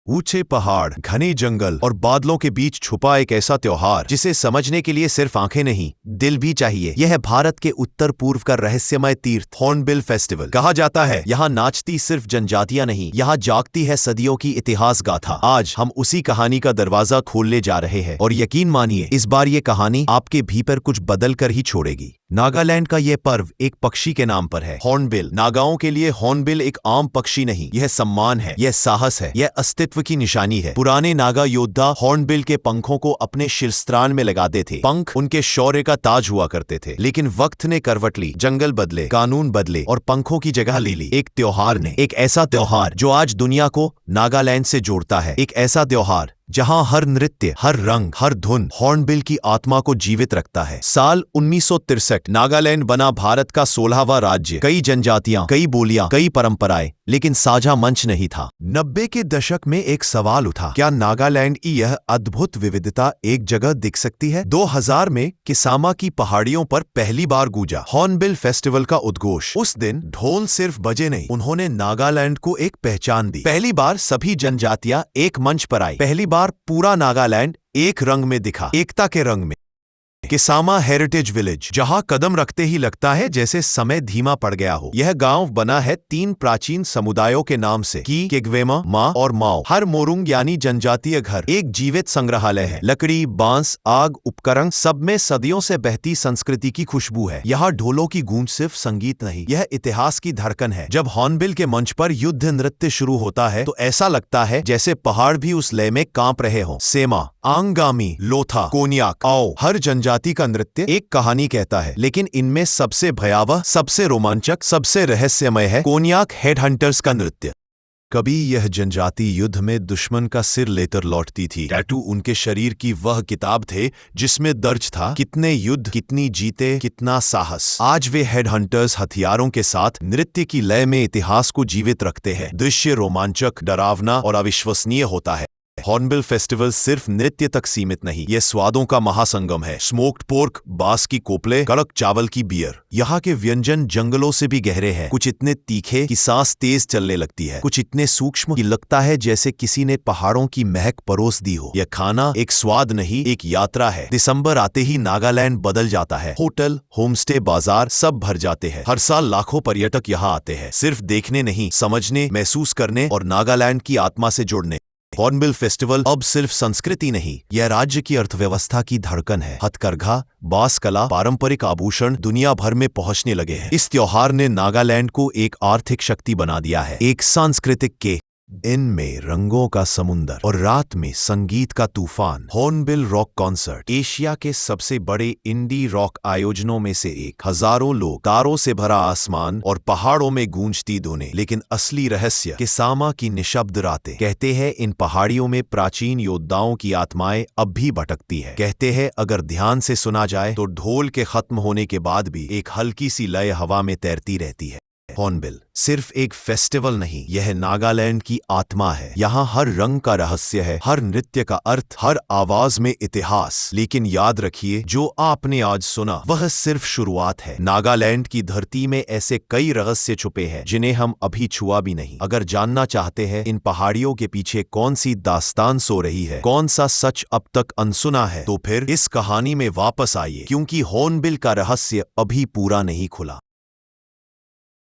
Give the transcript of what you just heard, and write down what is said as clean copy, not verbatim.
ऊंचे पहाड़, घने जंगल और बादलों के बीच छुपा एक ऐसा त्योहार जिसे समझने के लिए सिर्फ आंखें नहीं, दिल भी चाहिए। यह है भारत के उत्तर पूर्व का रहस्यमय तीर्थ हॉर्नबिल फेस्टिवल। कहा जाता है यहाँ नाचती सिर्फ जनजातियां नहीं, यहाँ जागती है सदियों की इतिहास गाथा। आज हम उसी कहानी का दरवाजा खोलने जा रहे हैं और यकीन मानिए इस बार ये कहानी आपके भीतर कुछ बदल कर ही छोड़ेगी। नागालैंड का यह पर्व एक पक्षी के नाम पर है, हॉर्नबिल। नागाओं के लिए हॉर्नबिल एक आम पक्षी नहीं, यह सम्मान है, यह साहस है, यह अस्तित्व की निशानी है। पुराने नागा योद्धा हॉर्नबिल के पंखों को अपने शिरस्त्रान में लगाते थे। पंख उनके शौर्य का ताज हुआ करते थे। लेकिन वक्त ने करवट ली, जंगल बदले, कानून बदले और पंखों की जगह ले ली एक त्योहार ने। एक ऐसा त्योहार जो आज दुनिया को नागालैंड से जोड़ता है। एक ऐसा त्योहार जहां हर नृत्य, हर रंग, हर धुन हॉर्नबिल की आत्मा को जीवित रखता है। साल 1963 नागालैंड बना भारत का 16वां राज्य। कई जनजातियां, कई बोलियां, कई परंपराएं, लेकिन साझा मंच नहीं था। 90 के दशक में एक सवाल उठा, क्या नागालैंड की यह अद्भुत विविधता एक जगह दिख सकती है? 2000 में किसामा की पहाड़ियों पर पहली बार गूंजा हॉर्नबिल फेस्टिवल का उद्घोष। उस दिन ढोल सिर्फ बजे नहीं, उन्होंने नागालैंड को एक पहचान दी। पहली बार सभी जनजातियां एक मंच पर आई। पहली बार पूरा नागालैंड एक रंग में दिखा, एकता के रंग में। किसामा हेरिटेज विलेज, जहां कदम रखते ही लगता है जैसे समय धीमा पड़ गया हो। यह गांव बना है 3 प्राचीन समुदायों के नाम से, की, केग्वेमा, मा और माओ। हर मोरुंग यानी जनजातीय घर एक जीवित संग्रहालय है। लकड़ी, बांस, आग, उपकरण, सब में सदियों से बहती संस्कृति की खुशबू है। यहाँ ढोलों की गूंज सिर्फ संगीत नहीं, यह इतिहास की धड़कन है। जब हॉर्नबिल के मंच पर युद्ध नृत्य शुरू होता है तो ऐसा लगता है जैसे पहाड़ भी उस लय में कांप रहे हों। सेमा, आंगामी, लोथा, कोन्याक, आओ, हर जनजाति का नृत्य एक कहानी कहता है। लेकिन इनमें सबसे भयावह, सबसे रोमांचक, सबसे रहस्यमय है कोन्याक हेडहंटर्स का नृत्य। कभी यह जनजाति युद्ध में दुश्मन का सिर लेकर लौटती थी। टैटू उनके शरीर की वह किताब थे जिसमें दर्ज था कितने युद्ध, कितनी जीते, कितना साहस। आज वे हेडहंटर्स हथियारों के साथ नृत्य की लय में इतिहास को जीवित रखते हैं। दृश्य रोमांचक, डरावना और अविश्वसनीय होता है। हॉर्नबिल फेस्टिवल सिर्फ नृत्य तक सीमित नहीं, यह स्वादों का महासंगम है। स्मोक्ड पोर्क, बांस की कोपले, कड़क चावल की बियर। यहाँ के व्यंजन जंगलों से भी गहरे हैं। कुछ इतने तीखे कि सांस तेज चलने लगती है, कुछ इतने सूक्ष्म कि लगता है जैसे किसी ने पहाड़ों की महक परोस दी हो। यह खाना एक स्वाद नहीं, एक यात्रा है। दिसंबर आते ही नागालैंड बदल जाता है। होटल, होमस्टे, बाजार सब भर जाते हैं। हर साल लाखों पर्यटक यहाँ आते हैं, सिर्फ देखने नहीं, समझने, महसूस करने और नागालैंड की आत्मा से जुड़ने। हॉर्नबिल फेस्टिवल अब सिर्फ संस्कृति नहीं, यह राज्य की अर्थव्यवस्था की धड़कन है। हथकरघा, बांस कला, पारंपरिक आभूषण दुनिया भर में पहुंचने लगे हैं। इस त्योहार ने नागालैंड को एक आर्थिक शक्ति बना दिया है, एक सांस्कृतिक के दिन में रंगों का समुंदर और रात में संगीत का तूफान। हॉर्नबिल रॉक कॉन्सर्ट एशिया के सबसे बड़े इंडी रॉक आयोजनों में से एक। हजारों लोग, तारों से भरा आसमान और पहाड़ों में गूंजती धुनें। लेकिन असली रहस्य किसामा की निशब्द रातें। कहते हैं इन पहाड़ियों में प्राचीन योद्धाओं की आत्माएं अब भी भटकती है। कहते हैं अगर ध्यान से सुना जाए तो ढोल के खत्म होने के बाद भी एक हल्की सी लय हवा में तैरती रहती है। हॉर्नबिल सिर्फ एक फेस्टिवल नहीं, यह नागालैंड की आत्मा है। यहाँ हर रंग का रहस्य है, हर नृत्य का अर्थ, हर आवाज में इतिहास। लेकिन याद रखिए, जो आपने आज सुना वह सिर्फ शुरुआत है। नागालैंड की धरती में ऐसे कई रहस्य छुपे हैं जिन्हें हम अभी छुआ भी नहीं। अगर जानना चाहते हैं इन पहाड़ियों के पीछे कौन सी दास्तान सो रही है, कौन सा सच अब तक अनसुना है, तो फिर इस कहानी में वापस आइए, क्योंकि हॉर्नबिल का रहस्य अभी पूरा नहीं खुला।